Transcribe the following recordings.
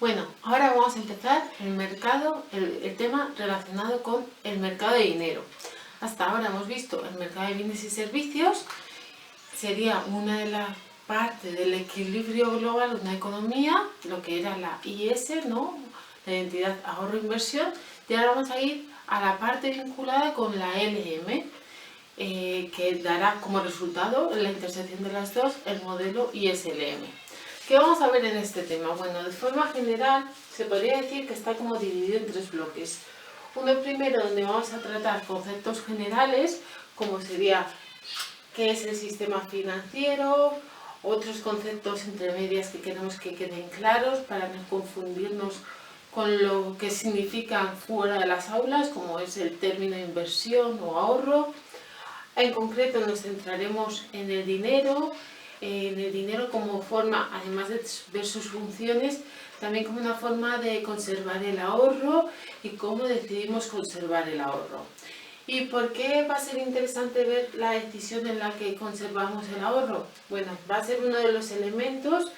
Bueno, ahora vamos a empezar el tema relacionado con el mercado de dinero. Hasta ahora hemos visto el mercado de bienes y servicios, sería una de las partes del equilibrio global de una economía, lo que era la IS, ¿no? La identidad ahorro-inversión, y ahora vamos a ir a la parte vinculada con la LM, que dará como resultado la intersección de las dos el modelo ISLM. ¿Qué vamos a ver en este tema? Bueno, de forma general se podría decir que está como dividido en tres bloques. Uno primero donde vamos a tratar conceptos generales, como sería qué es el sistema financiero, otros conceptos entre medias que queremos que queden claros para no confundirnos con lo que significan fuera de las aulas, como es el término inversión o ahorro. En concreto nos centraremos en el dinero como forma, además de ver sus funciones, también como una forma de conservar el ahorro y cómo decidimos conservar el ahorro. ¿Y por qué va a ser interesante ver la decisión en la que conservamos el ahorro? Bueno, va a ser uno de los elementos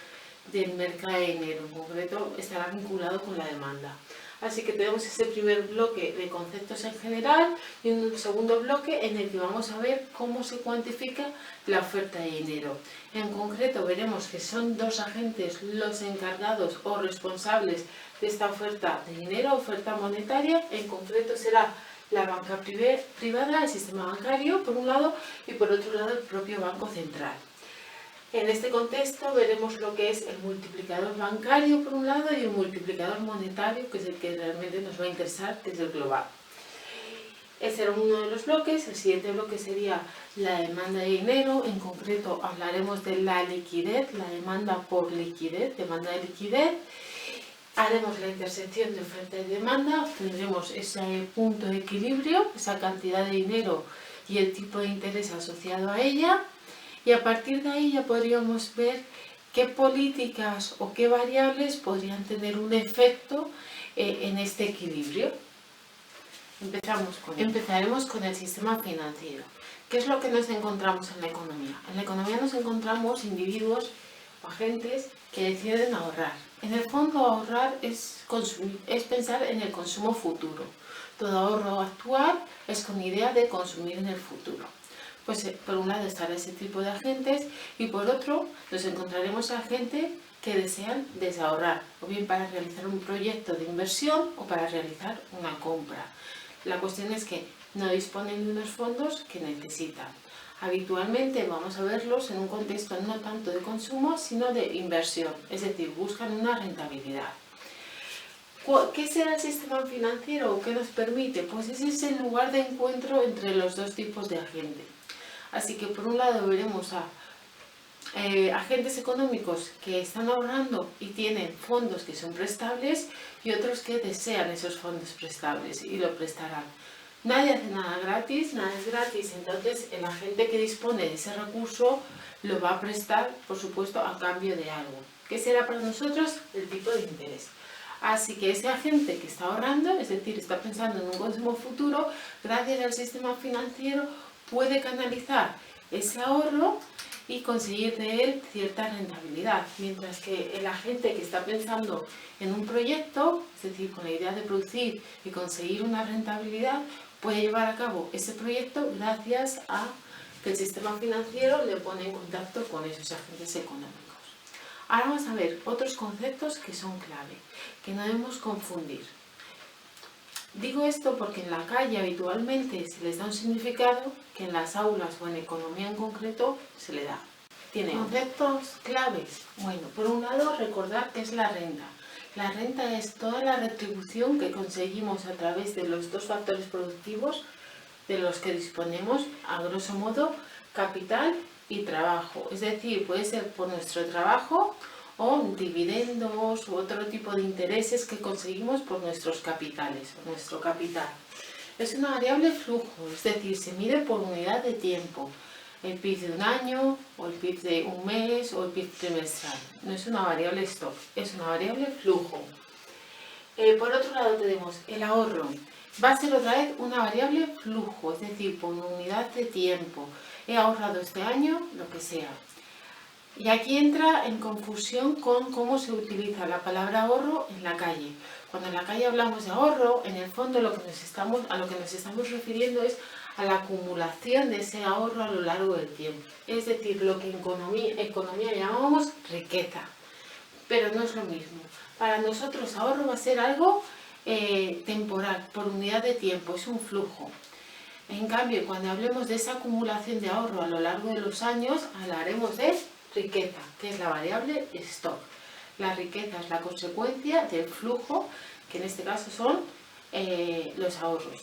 del mercado de dinero, en concreto estará vinculado con la demanda. Así que tenemos ese primer bloque de conceptos en general y un segundo bloque en el que vamos a ver cómo se cuantifica la oferta de dinero. En concreto veremos que son dos agentes los encargados o responsables de esta oferta de dinero, oferta monetaria. En concreto será la banca privada, el sistema bancario por un lado, y por otro lado el propio Banco Central. En este contexto veremos lo que es el multiplicador bancario por un lado y el multiplicador monetario, que es el que realmente nos va a interesar, que es el global. Ese será uno de los bloques. El siguiente bloque sería la demanda de dinero. En concreto hablaremos de la liquidez, la demanda por liquidez, demanda de liquidez. Haremos la intersección de oferta y demanda, tendremos ese punto de equilibrio, esa cantidad de dinero y el tipo de interés asociado a ella. Y a partir de ahí ya podríamos ver qué políticas o qué variables podrían tener un efecto en este equilibrio. Empezaremos con el sistema financiero. ¿Qué es lo que nos encontramos en la economía? En la economía nos encontramos individuos o agentes que deciden ahorrar. En el fondo, ahorrar es pensar en el consumo futuro. Todo ahorro actual es con idea de consumir en el futuro. Pues por un lado estará ese tipo de agentes y por otro nos encontraremos a gente que desean desahorrar, o bien para realizar un proyecto de inversión o para realizar una compra. La cuestión es que no disponen de unos fondos que necesitan. Habitualmente vamos a verlos en un contexto no tanto de consumo, sino de inversión, es decir, buscan una rentabilidad. ¿Qué será el sistema financiero? ¿Qué nos permite? Pues ese es el lugar de encuentro entre los dos tipos de agentes. Así que por un lado veremos a agentes económicos que están ahorrando y tienen fondos que son prestables y otros que desean esos fondos prestables y lo prestarán. Nadie hace nada gratis, nada es gratis, entonces el agente que dispone de ese recurso lo va a prestar, por supuesto, a cambio de algo. ¿Qué será para nosotros? El tipo de interés. Así que ese agente que está ahorrando, es decir, está pensando en un consumo futuro, gracias al sistema financiero puede canalizar ese ahorro y conseguir de él cierta rentabilidad, mientras que el agente que está pensando en un proyecto, es decir, con la idea de producir y conseguir una rentabilidad, puede llevar a cabo ese proyecto gracias a que el sistema financiero le pone en contacto con esos agentes económicos. Ahora vamos a ver otros conceptos que son clave, que no debemos confundir. Digo esto porque en la calle habitualmente se les da un significado que en las aulas o en economía en concreto se le da. Tiene conceptos claves. Bueno, por un lado recordar qué es la renta. La renta es toda la retribución que conseguimos a través de los dos factores productivos de los que disponemos, a grosso modo, capital y trabajo. Es decir, puede ser por nuestro trabajo o dividendos u otro tipo de intereses que conseguimos por nuestros capitales, nuestro capital. Es una variable flujo, es decir, se mide por unidad de tiempo. El PIB de un año, o el PIB de un mes, o el PIB trimestral. No es una variable stock, es una variable flujo. Por otro lado tenemos el ahorro. Va a ser otra vez una variable flujo, es decir, por unidad de tiempo. He ahorrado este año lo que sea. Y aquí entra en confusión con cómo se utiliza la palabra ahorro en la calle. Cuando en la calle hablamos de ahorro, en el fondo a lo que nos estamos refiriendo es a la acumulación de ese ahorro a lo largo del tiempo. Es decir, lo que en economía llamamos riqueza. Pero no es lo mismo. Para nosotros ahorro va a ser algo temporal, por unidad de tiempo, es un flujo. En cambio, cuando hablemos de esa acumulación de ahorro a lo largo de los años, hablaremos de riqueza, que es la variable stock. La riqueza es la consecuencia del flujo, que en este caso son los ahorros.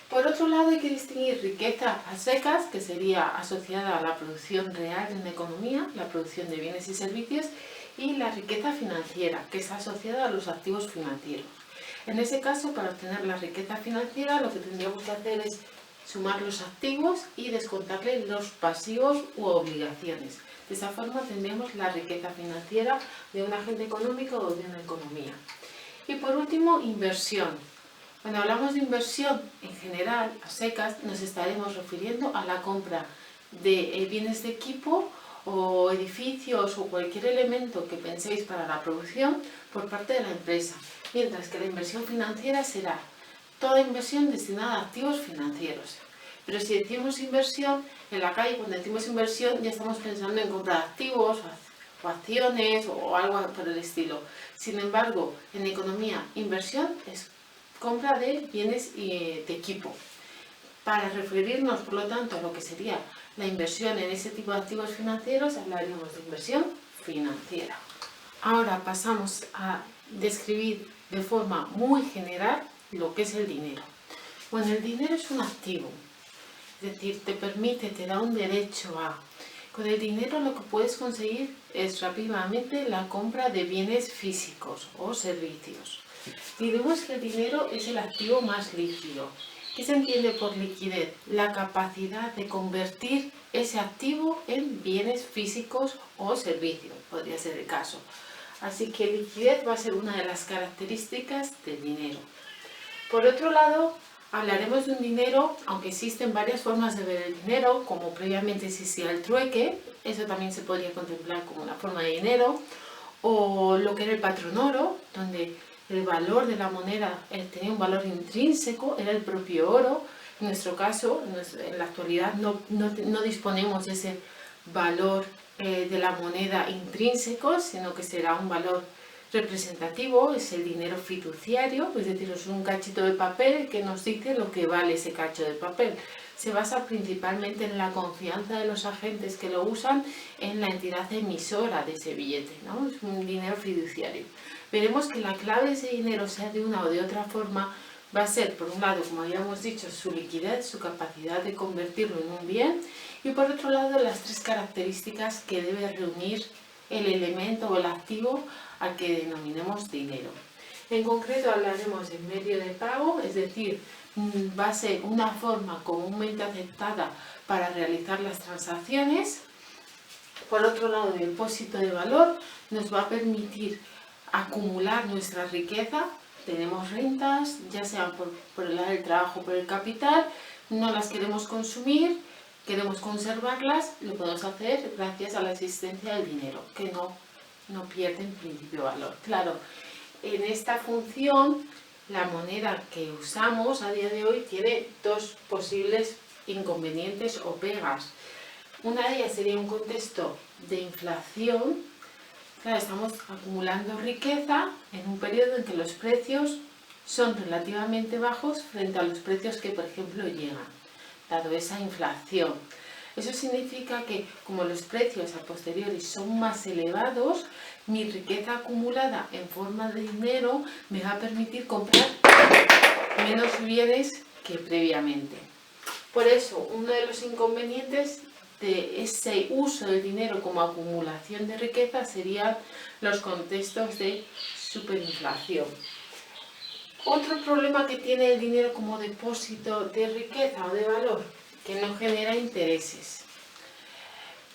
Por otro lado, hay que distinguir riqueza a secas, que sería asociada a la producción real en la economía, la producción de bienes y servicios, y la riqueza financiera, que es asociada a los activos financieros. En ese caso, para obtener la riqueza financiera, lo que tendríamos que hacer es sumar los activos y descontarle los pasivos u obligaciones. De esa forma tendríamos la riqueza financiera de un agente económico o de una economía. Y por último, inversión. Cuando hablamos de inversión en general, a secas, nos estaremos refiriendo a la compra de bienes de equipo o edificios o cualquier elemento que penséis para la producción por parte de la empresa. Mientras que la inversión financiera será toda inversión destinada a activos financieros. Pero si decimos inversión, en la calle cuando decimos inversión ya estamos pensando en comprar activos o acciones o algo por el estilo. Sin embargo, en economía, inversión es compra de bienes y de equipo. Para referirnos, por lo tanto, a lo que sería la inversión en ese tipo de activos financieros, hablaríamos de inversión financiera. Ahora pasamos a describir de forma muy general lo que es el dinero. Bueno, el dinero es un activo, es decir, te permite, te da un derecho a... Con el dinero lo que puedes conseguir es rápidamente la compra de bienes físicos o servicios. Diremos que el dinero es el activo más líquido. ¿Qué se entiende por liquidez? La capacidad de convertir ese activo en bienes físicos o servicios, podría ser el caso. Así que liquidez va a ser una de las características del dinero. Por otro lado, hablaremos de un dinero, aunque existen varias formas de ver el dinero, como previamente existía el trueque, eso también se podría contemplar como una forma de dinero, o lo que era el patrón oro, donde el valor de la moneda tenía un valor intrínseco, era el propio oro. En nuestro caso, en la actualidad, no disponemos de ese valor de la moneda intrínseco, sino que será un valor representativo, es el dinero fiduciario, es decir, es un cachito de papel que nos dice lo que vale ese cacho de papel. Se basa principalmente en la confianza de los agentes que lo usan en la entidad emisora de ese billete, ¿no? Es un dinero fiduciario. Veremos que la clave de ese dinero, sea de una o de otra forma, va a ser, por un lado, como habíamos dicho, su liquidez, su capacidad de convertirlo en un bien, y por otro lado, las tres características que debe reunir el elemento o el activo al que denominemos dinero. En concreto hablaremos de medio de pago, es decir, va a ser una forma comúnmente aceptada para realizar las transacciones. Por otro lado, el depósito de valor nos va a permitir acumular nuestra riqueza. Tenemos rentas, ya sean por el lado del trabajo o por el capital, no las queremos consumir, queremos conservarlas, lo podemos hacer gracias a la existencia del dinero, que no pierde en principio valor. Claro, en esta función, la moneda que usamos a día de hoy tiene dos posibles inconvenientes o pegas. Una de ellas sería un contexto de inflación. Claro, estamos acumulando riqueza en un periodo en que los precios son relativamente bajos frente a los precios que, por ejemplo, llegan, dado esa inflación. Eso significa que, como los precios a posteriori son más elevados, mi riqueza acumulada en forma de dinero me va a permitir comprar menos bienes que previamente. Por eso, uno de los inconvenientes de ese uso del dinero como acumulación de riqueza serían los contextos de superinflación. Otro problema que tiene el dinero como depósito de riqueza o de valor, que no genera intereses.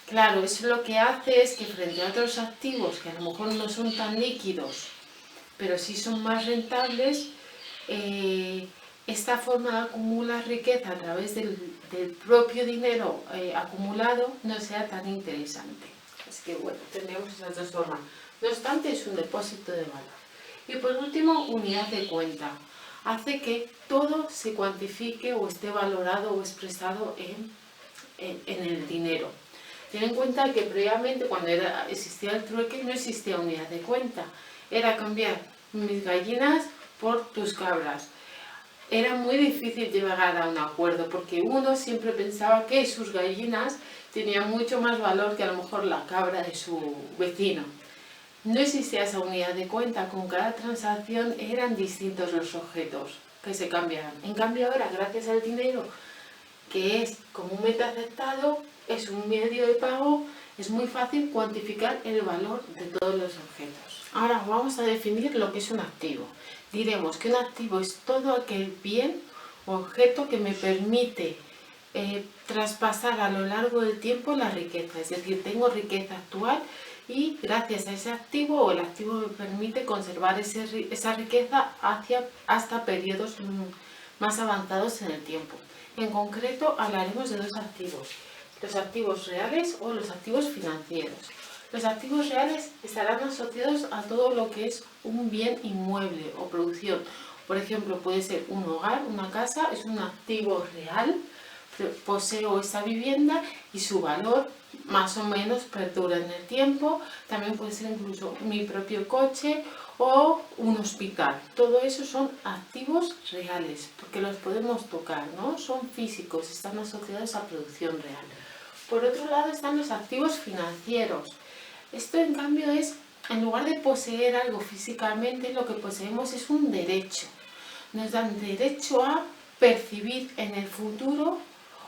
Claro, eso lo que hace es que frente a otros activos que a lo mejor no son tan líquidos, pero sí son más rentables, esta forma de acumular riqueza a través del propio dinero acumulado no sea tan interesante. Así que bueno, tendríamos esas dos formas. No obstante, es un depósito de valor. Y por último, unidad de cuenta. Hace que todo se cuantifique o esté valorado o expresado en el dinero. Ten en cuenta que previamente, cuando existía el trueque, no existía unidad de cuenta. Era cambiar mis gallinas por tus cabras. Era muy difícil llegar a un acuerdo porque uno siempre pensaba que sus gallinas tenían mucho más valor que a lo mejor la cabra de su vecino. No existía esa unidad de cuenta, con cada transacción eran distintos los objetos que se cambiaban. En cambio ahora, gracias al dinero, que es comúnmente aceptado, es un medio de pago, es muy fácil cuantificar el valor de todos los objetos. Ahora vamos a definir lo que es un activo. Diremos que un activo es todo aquel bien o objeto que me permite traspasar a lo largo del tiempo la riqueza. Es decir, tengo riqueza actual y gracias a ese activo, o el activo me permite conservar esa riqueza hasta periodos más avanzados en el tiempo. En concreto hablaremos de dos activos, los activos reales o los activos financieros. Los activos reales estarán asociados a todo lo que es un bien inmueble o producción. Por ejemplo, puede ser un hogar, una casa, es un activo real, poseo esa vivienda y su valor más o menos perdura en el tiempo. También puede ser incluso mi propio coche o un hospital. Todo eso son activos reales porque los podemos tocar, ¿no? Son físicos, están asociados a producción real. Por otro lado están los activos financieros. Esto en cambio es, en lugar de poseer algo físicamente, lo que poseemos es un derecho. Nos dan derecho a percibir en el futuro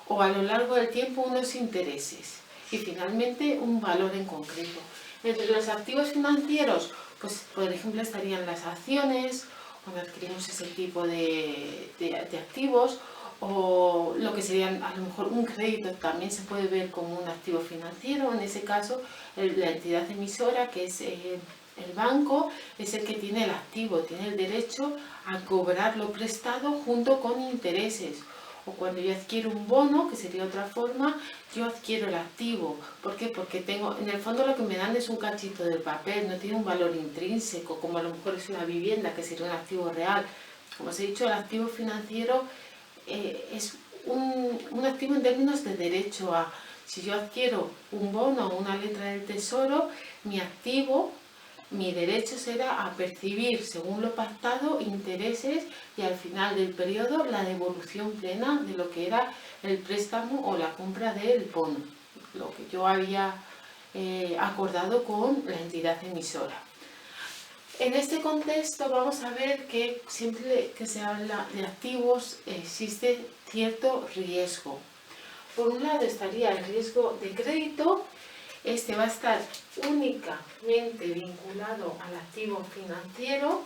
o a lo largo del tiempo unos intereses y finalmente un valor en concreto. Entre los activos financieros, pues por ejemplo estarían las acciones, cuando adquirimos ese tipo de activos, o lo que serían a lo mejor un crédito también se puede ver como un activo financiero. En ese caso la entidad emisora, que es el banco, es el que tiene el activo, tiene el derecho a cobrar lo prestado junto con intereses. O cuando yo adquiero un bono, que sería otra forma, yo adquiero el activo. ¿Por qué? Porque tengo, en el fondo lo que me dan es un cachito de papel, no tiene un valor intrínseco, como a lo mejor es una vivienda, que sería un activo real. Como os he dicho, el activo financiero es un activo en términos de derecho a, si yo adquiero un bono o una letra del tesoro, mi activo, mi derecho será a percibir, según lo pactado, intereses y al final del periodo la devolución plena de lo que era el préstamo o la compra del bono, lo que yo había acordado con la entidad emisora. En este contexto vamos a ver que siempre que se habla de activos existe cierto riesgo. Por un lado estaría el riesgo de crédito. Este va a estar únicamente vinculado al activo financiero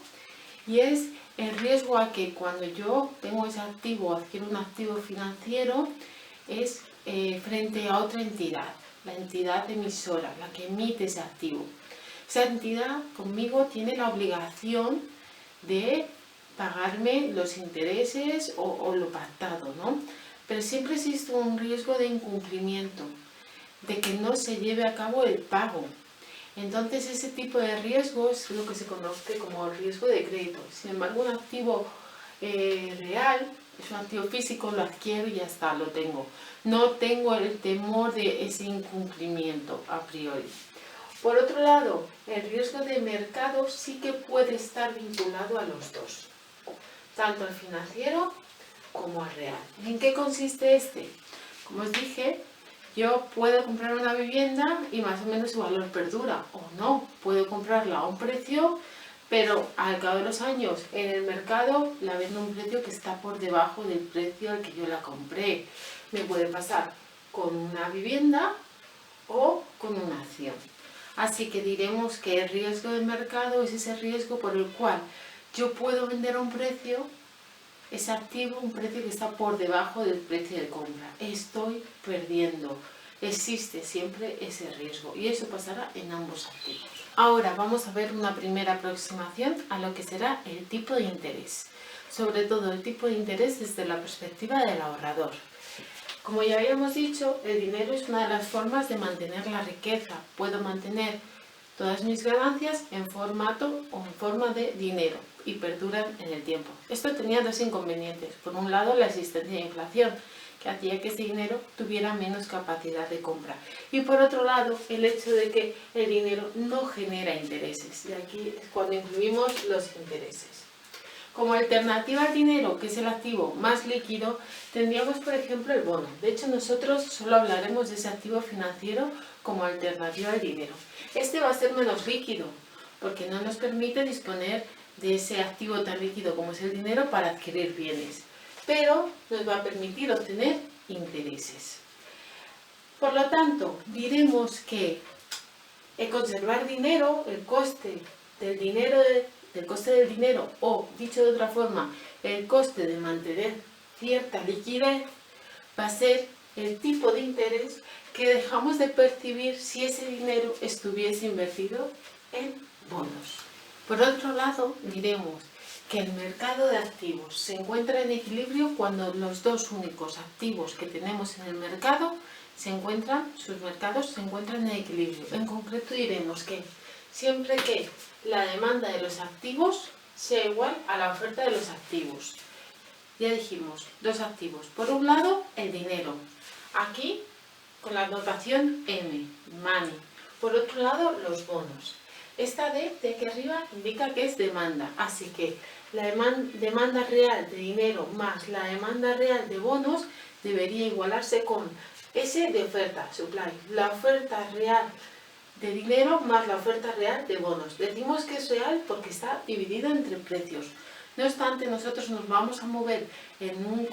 y es el riesgo a que cuando yo tengo ese activo o adquiero un activo financiero es frente a otra entidad, la entidad emisora, la que emite ese activo. Esa entidad conmigo tiene la obligación de pagarme los intereses o lo pactado, ¿no? Pero siempre existe un riesgo de incumplimiento, de que no se lleve a cabo el pago. Entonces ese tipo de riesgo es lo que se conoce como riesgo de crédito. Sin embargo, un activo real, es un activo físico, lo adquiero y ya está, lo tengo. No tengo el temor de ese incumplimiento a priori. Por otro lado, el riesgo de mercado sí que puede estar vinculado a los dos, tanto al financiero como al real. ¿En qué consiste este? Como os dije, yo puedo comprar una vivienda y más o menos su valor perdura, o no, puedo comprarla a un precio, pero al cabo de los años en el mercado la vendo a un precio que está por debajo del precio al que yo la compré. Me puede pasar con una vivienda o con una acción. Así que diremos que el riesgo de mercado es ese riesgo por el cual yo puedo vender a un precio, ese activo, un precio que está por debajo del precio de compra. Estoy perdiendo. Existe siempre ese riesgo y eso pasará en ambos activos. Ahora vamos a ver una primera aproximación a lo que será el tipo de interés. sobre todo el tipo de interés desde la perspectiva del ahorrador. Como ya habíamos dicho, el dinero es una de las formas de mantener la riqueza. Puedo mantener todas mis ganancias en formato o en forma de dinero y perduran en el tiempo. Esto tenía dos inconvenientes. Por un lado, la existencia de inflación, que hacía que ese dinero tuviera menos capacidad de compra. Y por otro lado, el hecho de que el dinero no genera intereses. Y aquí es cuando incluimos los intereses. Como alternativa al dinero, que es el activo más líquido, tendríamos por ejemplo el bono. De hecho, nosotros solo hablaremos de ese activo financiero como alternativa al dinero. Este va a ser menos líquido, porque no nos permite disponer de ese activo tan líquido como es el dinero para adquirir bienes, pero nos va a permitir obtener intereses. Por lo tanto, diremos que el conservar dinero, el coste del dinero, o dicho de otra forma, el coste de mantener cierta liquidez, va a ser el tipo de interés que dejamos de percibir si ese dinero estuviese invertido en bonos. Por otro lado, diremos que el mercado de activos se encuentra en equilibrio cuando los dos únicos activos que tenemos en el mercado sus mercados se encuentran en equilibrio. En concreto diremos que siempre que la demanda de los activos sea igual a la oferta de los activos. Ya dijimos, dos activos. Por un lado, el dinero. Aquí, con la notación M, money. Por otro lado, los bonos. Esta D de aquí arriba indica que es demanda. Así que la demanda real de dinero más la demanda real de bonos debería igualarse con S de oferta, supply. La oferta real de dinero más la oferta real de bonos. Decimos que es real porque está dividida entre precios. No obstante, nosotros nos vamos a mover en un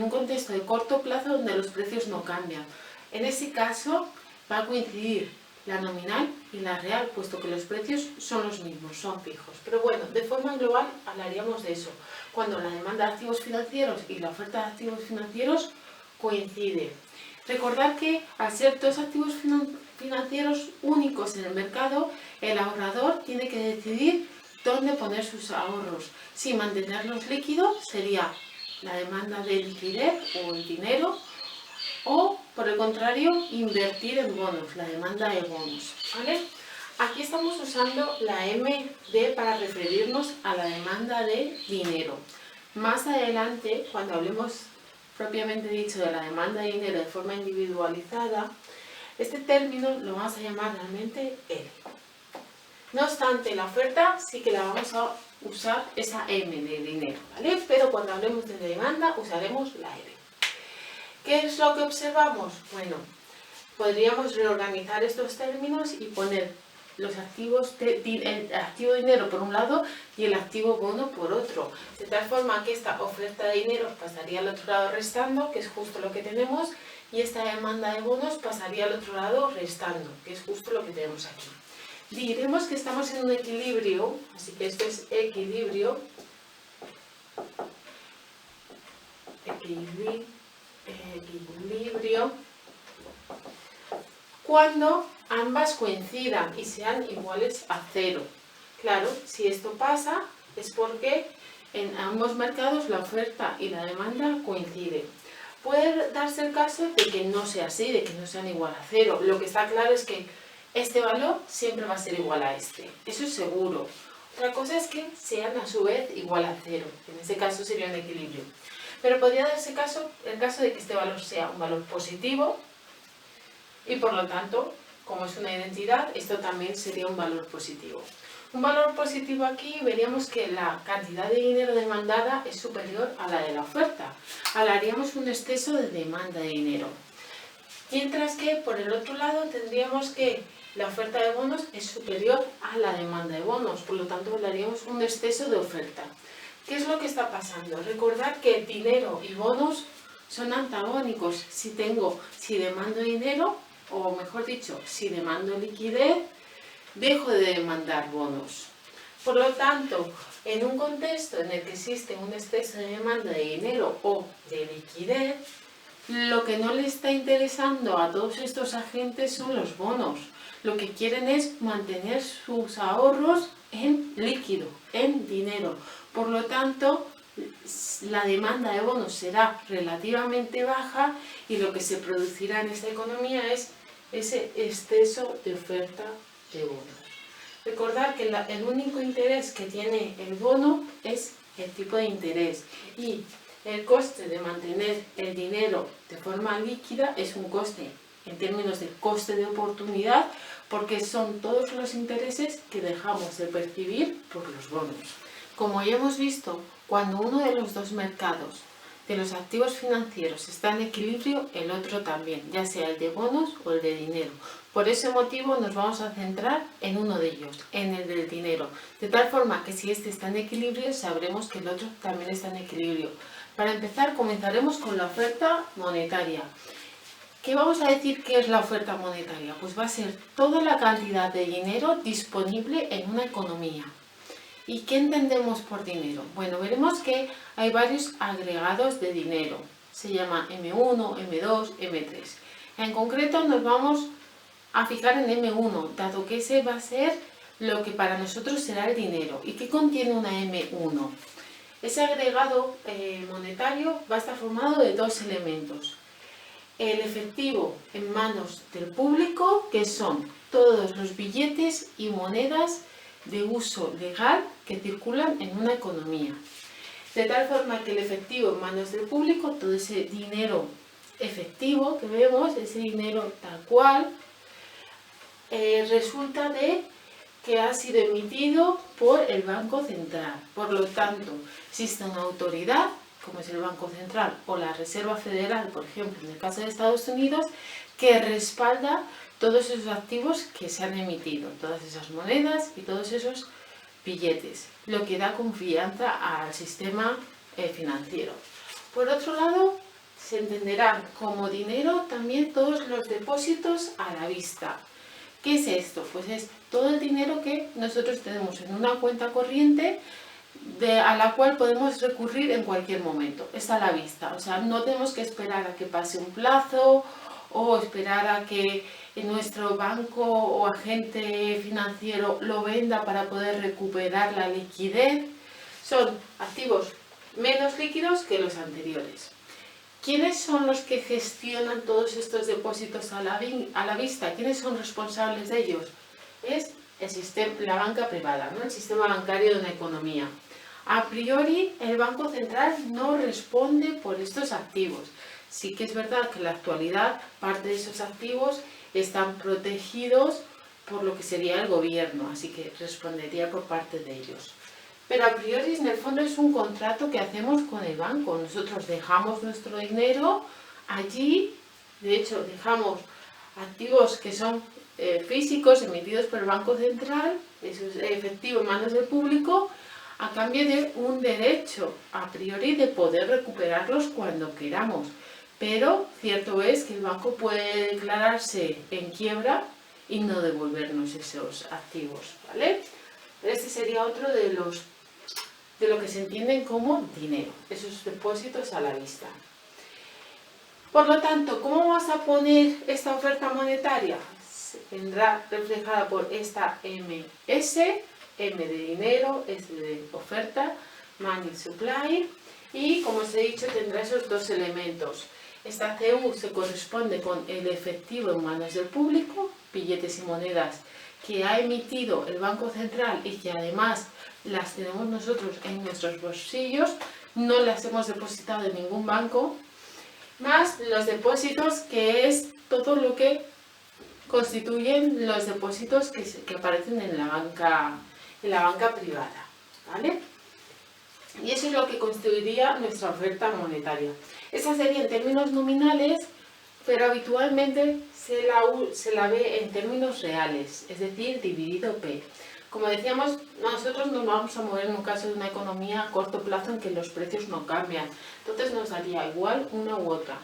contexto de corto plazo donde los precios no cambian. En ese caso va a coincidir la nominal y la real, puesto que los precios son los mismos, son fijos. Pero bueno, de forma global hablaríamos de eso, cuando la demanda de activos financieros y la oferta de activos financieros coincide. Recordad que al ser dos activos financieros únicos en el mercado, el ahorrador tiene que decidir dónde poner sus ahorros. Si mantenerlos líquidos sería la demanda de liquidez o el dinero, o por el contrario, invertir en bonos, la demanda de bonos, ¿vale? Aquí estamos usando la MD para referirnos a la demanda de dinero. Más adelante, cuando hablemos propiamente dicho de la demanda de dinero de forma individualizada, este término lo vamos a llamar realmente L. No obstante, la oferta sí que la vamos a usar esa M de dinero, ¿vale? Pero cuando hablemos de demanda usaremos la L. ¿Qué es lo que observamos? Bueno, podríamos reorganizar estos términos y poner los activos, el activo dinero por un lado y el activo bono por otro, de tal forma que esta oferta de dinero pasaría al otro lado restando, que es justo lo que tenemos, y esta demanda de bonos pasaría al otro lado restando, que es justo lo que tenemos aquí. Diremos que estamos en un equilibrio, así que esto es equilibrio, cuando ambas coincidan y sean iguales a cero. Claro, si esto pasa es porque en ambos mercados la oferta y la demanda coinciden. Puede darse el caso de que no sea así, de que no sean igual a cero. Lo que está claro es que este valor siempre va a ser igual a este, eso es seguro. Otra cosa es que sean a su vez igual a cero, en ese caso sería un equilibrio. Pero podría darse el caso de que este valor sea un valor positivo y por lo tanto, como es una identidad, esto también sería un valor positivo. Un valor positivo aquí veríamos que la cantidad de dinero demandada es superior a la de la oferta. Hablaríamos un exceso de demanda de dinero. Mientras que por el otro lado tendríamos que la oferta de bonos es superior a la demanda de bonos, por lo tanto hablaríamos un exceso de oferta. ¿Qué es lo que está pasando? Recordad que dinero y bonos son antagónicos. Si demando dinero, o mejor dicho, si demando liquidez, dejo de demandar bonos. Por lo tanto, en un contexto en el que existe un exceso de demanda de dinero o de liquidez, lo que no le está interesando a todos estos agentes son los bonos. lo que quieren es mantener sus ahorros en líquido, en dinero. Por lo tanto, la demanda de bonos será relativamente baja y lo que se producirá en esta economía es ese exceso de oferta de bonos. Recordar que el único interés que tiene el bono es el tipo de interés y el coste de mantener el dinero de forma líquida es un coste en términos de coste de oportunidad, porque son todos los intereses que dejamos de percibir por los bonos. Como ya hemos visto, cuando uno de los dos mercados de los activos financieros está en equilibrio, el otro también, ya sea el de bonos o el de dinero. Por ese motivo nos vamos a centrar en uno de ellos, en el del dinero, de tal forma que si este está en equilibrio, sabremos que el otro también está en equilibrio. Para empezar, comenzaremos con la oferta monetaria. ¿Qué vamos a decir que es la oferta monetaria? Pues va a ser toda la cantidad de dinero disponible en una economía. ¿Y qué entendemos por dinero? Bueno, veremos que hay varios agregados de dinero. Se llama M1, M2, M3. En concreto nos vamos a fijar en M1, dado que ese va a ser lo que para nosotros será el dinero. ¿Y qué contiene una M1? Ese agregado monetario va a estar formado de dos elementos. El efectivo en manos del público, que son todos los billetes y monedas de uso legal que circulan en una economía. De tal forma que el efectivo en manos del público, todo ese dinero efectivo que vemos, ese dinero tal cual, resulta de que ha sido emitido por el Banco Central. Por lo tanto, existe una autoridad, como es el Banco Central o la Reserva Federal, por ejemplo, en el caso de Estados Unidos, que respalda todos esos activos que se han emitido, todas esas monedas y todos esos billetes, lo que da confianza al sistema financiero. Por otro lado, se entenderán como dinero también todos los depósitos a la vista. ¿Qué es esto? Pues es todo el dinero que nosotros tenemos en una cuenta corriente a la cual podemos recurrir en cualquier momento. Es a la vista, o sea, no tenemos que esperar a que pase un plazo o esperar a que nuestro banco o agente financiero lo venda para poder recuperar la liquidez. Son activos menos líquidos que los anteriores. ¿Quiénes son los que gestionan todos estos depósitos a la vista? ¿Quiénes son responsables de ellos? Es la banca privada, ¿no? El sistema bancario de una economía. A priori, el Banco Central no responde por estos activos. Sí que es verdad que en la actualidad parte de esos activos están protegidos por lo que sería el gobierno, así que respondería por parte de ellos. Pero a priori, en el fondo, es un contrato que hacemos con el banco. Nosotros dejamos nuestro dinero allí, de hecho, dejamos activos que son físicos emitidos por el Banco Central, eso es efectivo en manos del público, a cambio de un derecho a priori de poder recuperarlos cuando queramos. Pero cierto es que el banco puede declararse en quiebra y no devolvernos esos activos, ¿vale? Este sería otro de lo que se entienden como dinero, esos depósitos a la vista. Por lo tanto, ¿cómo vamos a poner esta oferta monetaria? Se vendrá reflejada por esta MS, M de dinero, S de oferta, money supply, y como os he dicho tendrá esos dos elementos. Esta CU se corresponde con el efectivo en manos del público, billetes y monedas que ha emitido el Banco Central y que además las tenemos nosotros en nuestros bolsillos, no las hemos depositado en ningún banco, más los depósitos, que es todo lo que constituyen los depósitos que aparecen en la banca privada, ¿vale? Y eso es lo que constituiría nuestra oferta monetaria. Esa sería en términos nominales, pero habitualmente se la ve en términos reales, es decir, dividido P. Como decíamos, nosotros nos vamos a mover en un caso de una economía a corto plazo en que los precios no cambian. Entonces nos daría igual una u otra.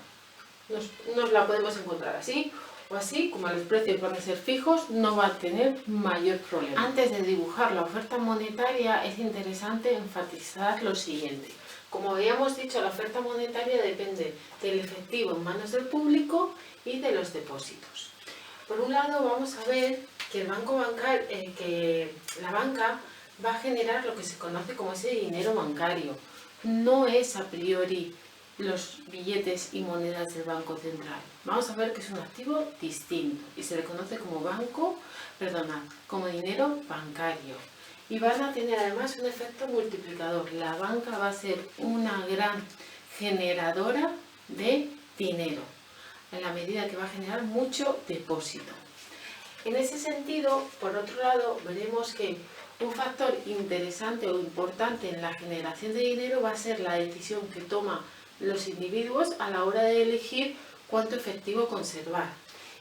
Nos la podemos encontrar así o así, como los precios van a ser fijos, no va a tener mayor problema. Antes de dibujar la oferta monetaria es interesante enfatizar lo siguiente. Como habíamos dicho, la oferta monetaria depende del efectivo en manos del público y de los depósitos. Por un lado vamos a ver que la banca va a generar lo que se conoce como ese dinero bancario. No es a priori los billetes y monedas del Banco Central. Vamos a ver que es un activo distinto y se le conoce como como dinero bancario. Y van a tener además un efecto multiplicador. La banca va a ser una gran generadora de dinero, en la medida que va a generar mucho depósito. En ese sentido, por otro lado, veremos que un factor interesante o importante en la generación de dinero va a ser la decisión que toman los individuos a la hora de elegir cuánto efectivo conservar.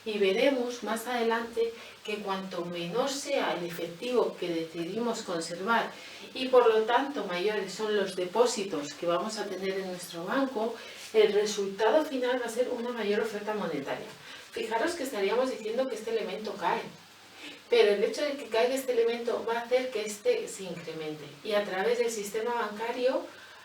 Y veremos más adelante que cuanto menor sea el efectivo que decidimos conservar y por lo tanto mayores son los depósitos que vamos a tener en nuestro banco, el resultado final va a ser una mayor oferta monetaria. Fijaros que estaríamos diciendo que este elemento cae, pero el hecho de que caiga este elemento va a hacer que este se incremente. Y a través del sistema bancario,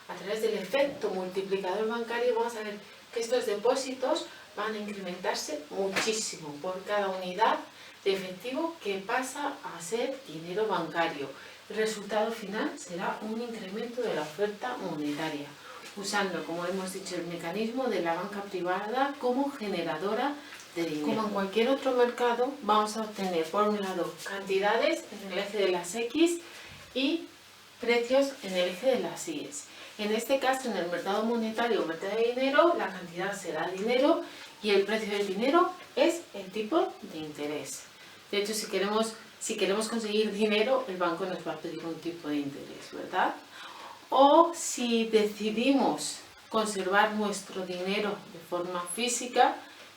a través del efecto multiplicador bancario, vamos a ver que estos depósitos van a incrementarse muchísimo por cada unidad de efectivo que pasa a ser dinero bancario. El resultado final será un incremento de la oferta monetaria, usando, como hemos dicho, el mecanismo de la banca privada como generadora de dinero. Como en cualquier otro mercado, vamos a obtener, por un lado, cantidades en el eje de las X y precios en el eje de las Y. En este caso, en el mercado monetario o mercado de dinero, la cantidad será dinero y el precio del dinero es el tipo de interés. De hecho, si queremos conseguir dinero, el banco nos va a pedir un tipo de interés, ¿verdad? O si decidimos conservar nuestro dinero de forma física,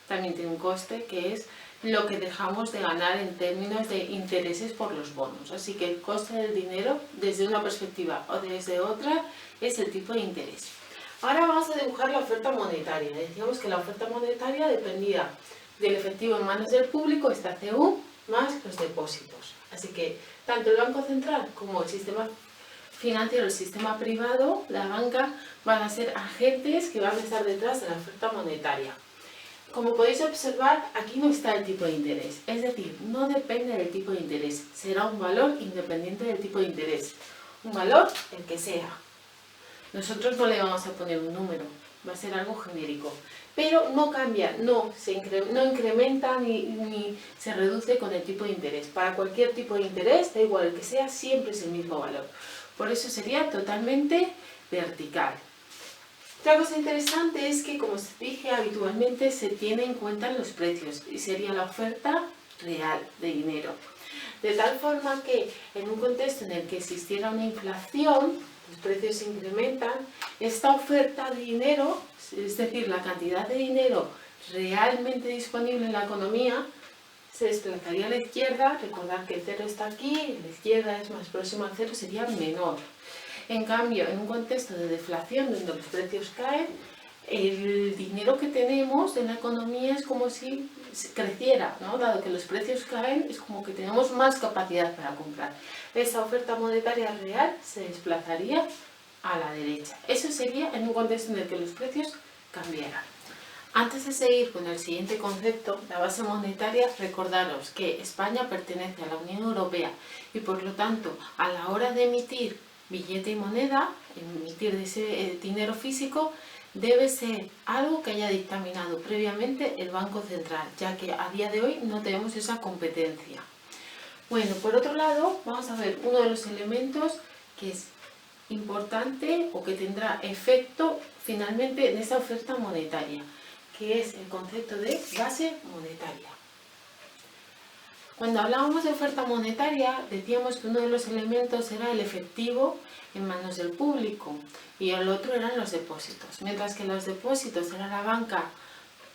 también tiene un coste, que es lo que dejamos de ganar en términos de intereses por los bonos. Así que el coste del dinero, desde una perspectiva o desde otra, es el tipo de interés. Ahora vamos a dibujar la oferta monetaria. Decíamos que la oferta monetaria dependía del efectivo en manos del público, esta CU, más los depósitos. Así que tanto el Banco Central como el sistema financiero, el sistema privado, la banca, van a ser agentes que van a estar detrás de la oferta monetaria. Como podéis observar, aquí no está el tipo de interés, es decir, no depende del tipo de interés, será un valor independiente del tipo de interés, un valor el que sea. Nosotros no le vamos a poner un número, va a ser algo genérico, pero no cambia, no incrementa ni se reduce con el tipo de interés. Para cualquier tipo de interés, da igual el que sea, siempre es el mismo valor. Por eso sería totalmente vertical. Otra cosa interesante es que, como os dije, habitualmente se tiene en cuenta los precios y sería la oferta real de dinero. De tal forma que en un contexto en el que existiera una inflación, los precios se incrementan, esta oferta de dinero, es decir, la cantidad de dinero realmente disponible en la economía, se desplazaría a la izquierda. Recordad que el cero está aquí, la izquierda es más próxima al cero, sería menor. En cambio, en un contexto de deflación donde los precios caen, el dinero que tenemos en la economía es como si creciera, ¿no? Dado que los precios caen, es como que tenemos más capacidad para comprar. Esa oferta monetaria real se desplazaría a la derecha. Eso sería en un contexto en el que los precios cambiaran. Antes de seguir con el siguiente concepto, la base monetaria, recordaros que España pertenece a la Unión Europea y por lo tanto, a la hora de emitir billete y moneda, emitir ese dinero físico, debe ser algo que haya dictaminado previamente el Banco Central, ya que a día de hoy no tenemos esa competencia. Bueno, por otro lado, vamos a ver uno de los elementos que es importante o que tendrá efecto finalmente en esa oferta monetaria, que es el concepto de base monetaria. Cuando hablábamos de oferta monetaria, decíamos que uno de los elementos era el efectivo en manos del público y el otro eran los depósitos. Mientras que los depósitos era la banca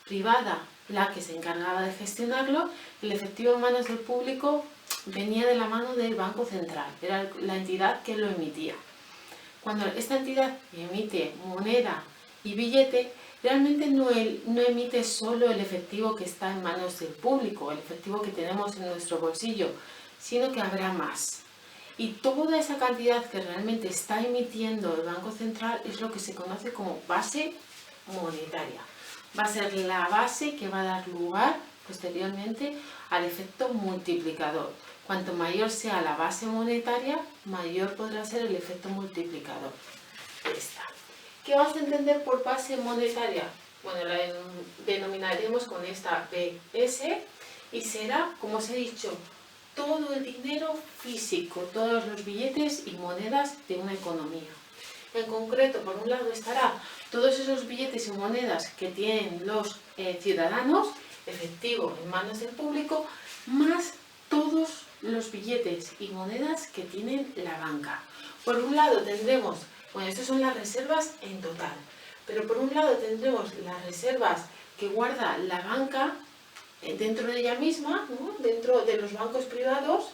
privada la que se encargaba de gestionarlo, el efectivo en manos del público venía de la mano del Banco Central, era la entidad que lo emitía. Cuando esta entidad emite moneda y billete, realmente no emite solo el efectivo que está en manos del público, el efectivo que tenemos en nuestro bolsillo, sino que habrá más. Y toda esa cantidad que realmente está emitiendo el Banco Central es lo que se conoce como base monetaria. Va a ser la base que va a dar lugar posteriormente al efecto multiplicador. Cuanto mayor sea la base monetaria, mayor podrá ser el efecto multiplicador. Esta. ¿Qué vamos a entender por base monetaria? Bueno, la denominaremos con esta BS y será, como os he dicho, todo el dinero físico, todos los billetes y monedas de una economía. En concreto, por un lado estará todos esos billetes y monedas que tienen los ciudadanos, efectivo en manos del público, más todos los billetes y monedas que tienen la banca. Por un lado tendremos, bueno, estas son las reservas en total, pero por un lado tendremos las reservas que guarda la banca dentro de ella misma, ¿no? Dentro de los bancos privados,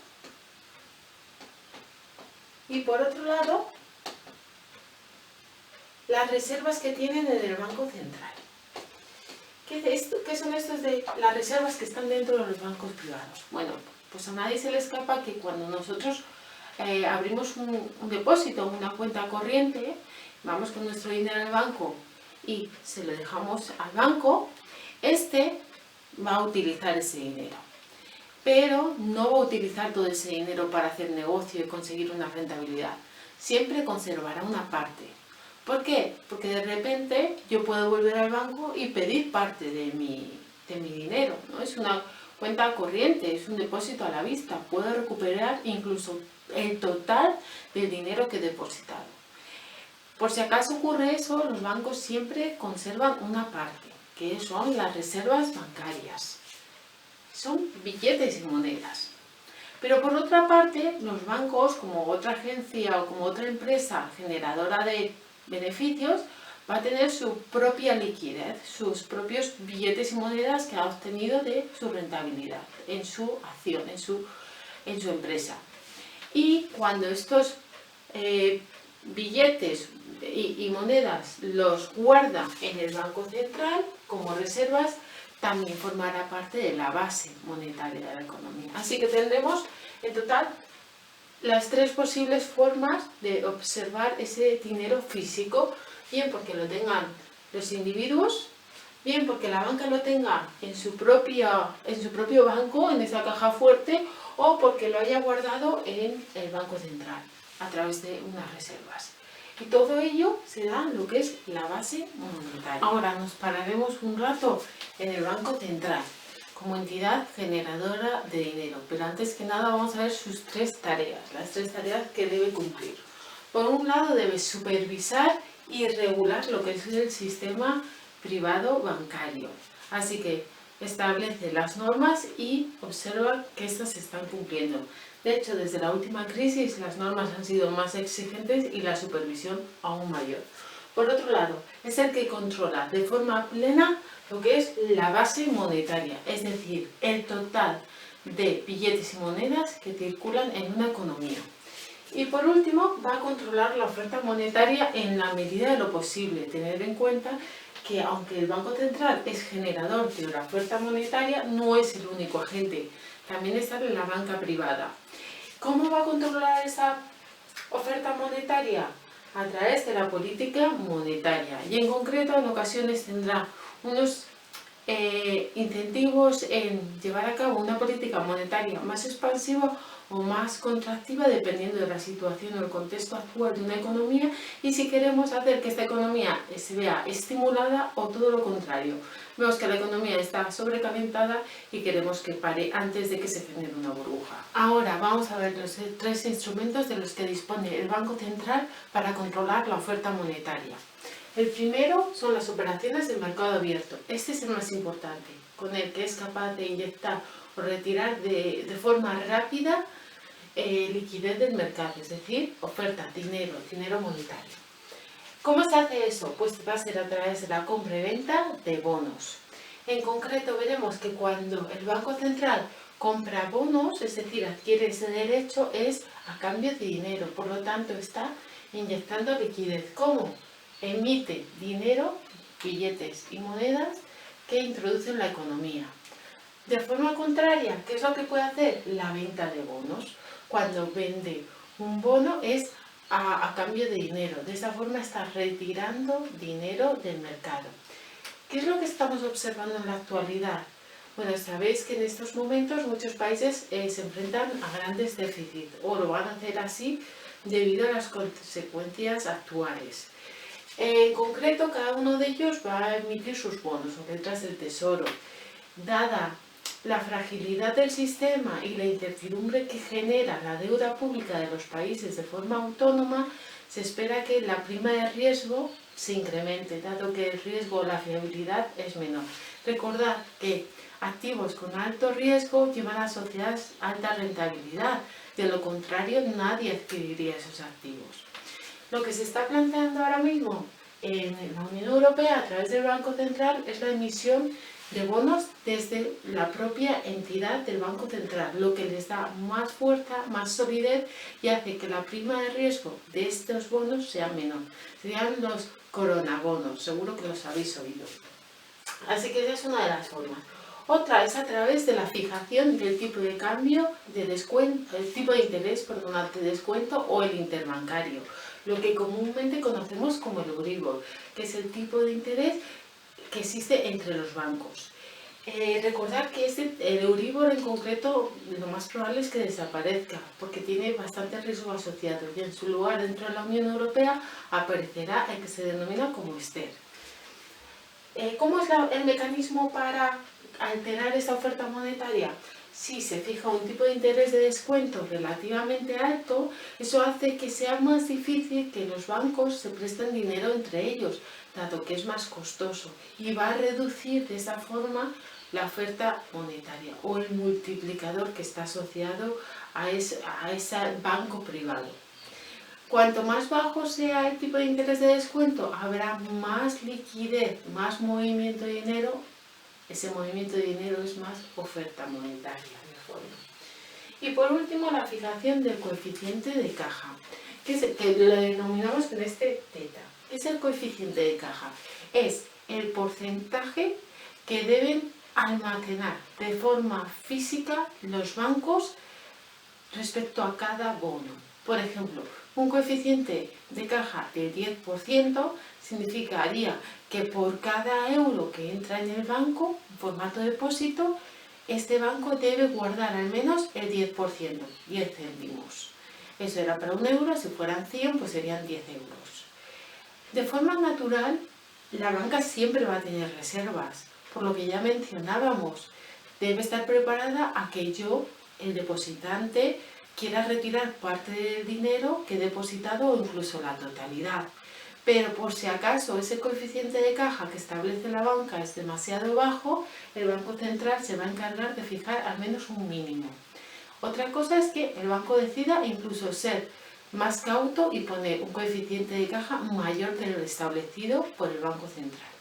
y por otro lado las reservas que tienen en el Banco Central. ¿Qué son estas de las reservas que están dentro de los bancos privados? Bueno, pues a nadie se le escapa que cuando nosotros abrimos un depósito, una cuenta corriente, vamos con nuestro dinero al banco y se lo dejamos al banco, este va a utilizar ese dinero, pero no va a utilizar todo ese dinero para hacer negocio y conseguir una rentabilidad. Siempre conservará una parte. ¿Por qué? Porque de repente yo puedo volver al banco y pedir parte de mi dinero, ¿no? Es una cuenta corriente, es un depósito a la vista. Puedo recuperar incluso el total del dinero que he depositado. Por si acaso ocurre eso, los bancos siempre conservan una parte, que son las reservas bancarias. Son billetes y monedas. Pero por otra parte, los bancos, como otra agencia o como otra empresa generadora de beneficios, va a tener su propia liquidez, sus propios billetes y monedas que ha obtenido de su rentabilidad en su acción, en su empresa. Y cuando estos billetes y monedas los guarda en el Banco Central como reservas, también formará parte de la base monetaria de la economía. Así que tendremos en total las tres posibles formas de observar ese dinero físico, bien porque lo tengan los individuos, bien porque la banca lo tenga en su propio banco, en esa caja fuerte, o porque lo haya guardado en el Banco Central a través de unas reservas. Y todo ello se da lo que es la base monetaria. Ahora nos pararemos un rato en el Banco Central como entidad generadora de dinero, pero antes que nada vamos a ver sus tres tareas, las tres tareas que debe cumplir. Por un lado debe supervisar y regular lo que es el sistema privado bancario, así que establece las normas y observa que estas se están cumpliendo. De hecho, desde la última crisis las normas han sido más exigentes y la supervisión aún mayor. Por otro lado, es el que controla de forma plena lo que es la base monetaria, es decir, el total de billetes y monedas que circulan en una economía. Y por último, va a controlar la oferta monetaria en la medida de lo posible, tener en cuenta que aunque el Banco Central es generador de la oferta monetaria, no es el único agente, también está en la banca privada. ¿Cómo va a controlar esa oferta monetaria? A través de la política monetaria, y en concreto en ocasiones tendrá unos incentivos en llevar a cabo una política monetaria más expansiva o más contractiva dependiendo de la situación o el contexto actual de una economía, y si queremos hacer que esta economía se vea estimulada o todo lo contrario. Vemos que la economía está sobrecalentada y queremos que pare antes de que se genere una burbuja. Ahora vamos a ver los tres instrumentos de los que dispone el Banco Central para controlar la oferta monetaria. El primero son las operaciones del mercado abierto. Este es el más importante, con el que es capaz de inyectar o retirar de forma rápida liquidez del mercado, es decir, oferta, dinero monetario. ¿Cómo se hace eso? Pues va a ser a través de la compra y venta de bonos. En concreto veremos que cuando el Banco Central compra bonos, es decir, adquiere ese derecho, es a cambio de dinero, por lo tanto está inyectando liquidez. ¿Cómo? Emite dinero, billetes y monedas que introducen la economía. De forma contraria, ¿qué es lo que puede hacer? La venta de bonos. Cuando vende un bono es a cambio de dinero. De esta forma está retirando dinero del mercado. ¿Qué es lo que estamos observando en la actualidad? Bueno, sabéis que en estos momentos muchos países se enfrentan a grandes déficits o lo van a hacer así debido a las consecuencias actuales. En concreto, cada uno de ellos va a emitir sus bonos o letras del tesoro. Dada la fragilidad del sistema y la incertidumbre que genera la deuda pública de los países de forma autónoma, se espera que la prima de riesgo se incremente, dado que el riesgo o la fiabilidad es menor. Recordad que activos con alto riesgo llevan asociadas alta rentabilidad, de lo contrario nadie adquiriría esos activos. Lo que se está planteando ahora mismo en la Unión Europea a través del Banco Central es la emisión de bonos desde la propia entidad del Banco Central, lo que les da más fuerza, más solidez y hace que la prima de riesgo de estos bonos sea menor. Serían los coronabonos, seguro que los habéis oído. Así que esa es una de las formas. Otra es a través de la fijación del tipo de cambio de descuento, el tipo de interés, perdón, de descuento o el interbancario, lo que comúnmente conocemos como el Euribor, que es el tipo de interés que existe entre los bancos. Recordad que el Euribor en concreto lo más probable es que desaparezca porque tiene bastante riesgo asociado y en su lugar dentro de la Unión Europea aparecerá el que se denomina como STER. ¿Cómo es el mecanismo para alterar esta oferta monetaria? Si se fija un tipo de interés de descuento relativamente alto, eso hace que sea más difícil que los bancos se presten dinero entre ellos, dado que es más costoso, y va a reducir de esa forma la oferta monetaria o el multiplicador que está asociado a ese banco privado. Cuanto más bajo sea el tipo de interés de descuento, habrá más liquidez, más movimiento de dinero. Ese movimiento de dinero es más oferta monetaria, de fondo. Y por último, la fijación del coeficiente de caja, que lo denominamos con este teta. ¿Qué es el coeficiente de caja? Es el porcentaje que deben almacenar de forma física los bancos respecto a cada bono. Por ejemplo, un coeficiente de caja del 10% significaría que por cada euro que entra en el banco, en formato de depósito, este banco debe guardar al menos el 10%, 10 céntimos. Eso era para un euro, si fueran 100, pues serían 10 euros. De forma natural, la banca siempre va a tener reservas, por lo que ya mencionábamos. Debe estar preparada a que yo, el depositante, quiera retirar parte del dinero que he depositado o incluso la totalidad. Pero por si acaso ese coeficiente de caja que establece la banca es demasiado bajo, el Banco Central se va a encargar de fijar al menos un mínimo. Otra cosa es que el banco decida incluso ser más cauto y poner un coeficiente de caja mayor que el establecido por el Banco Central.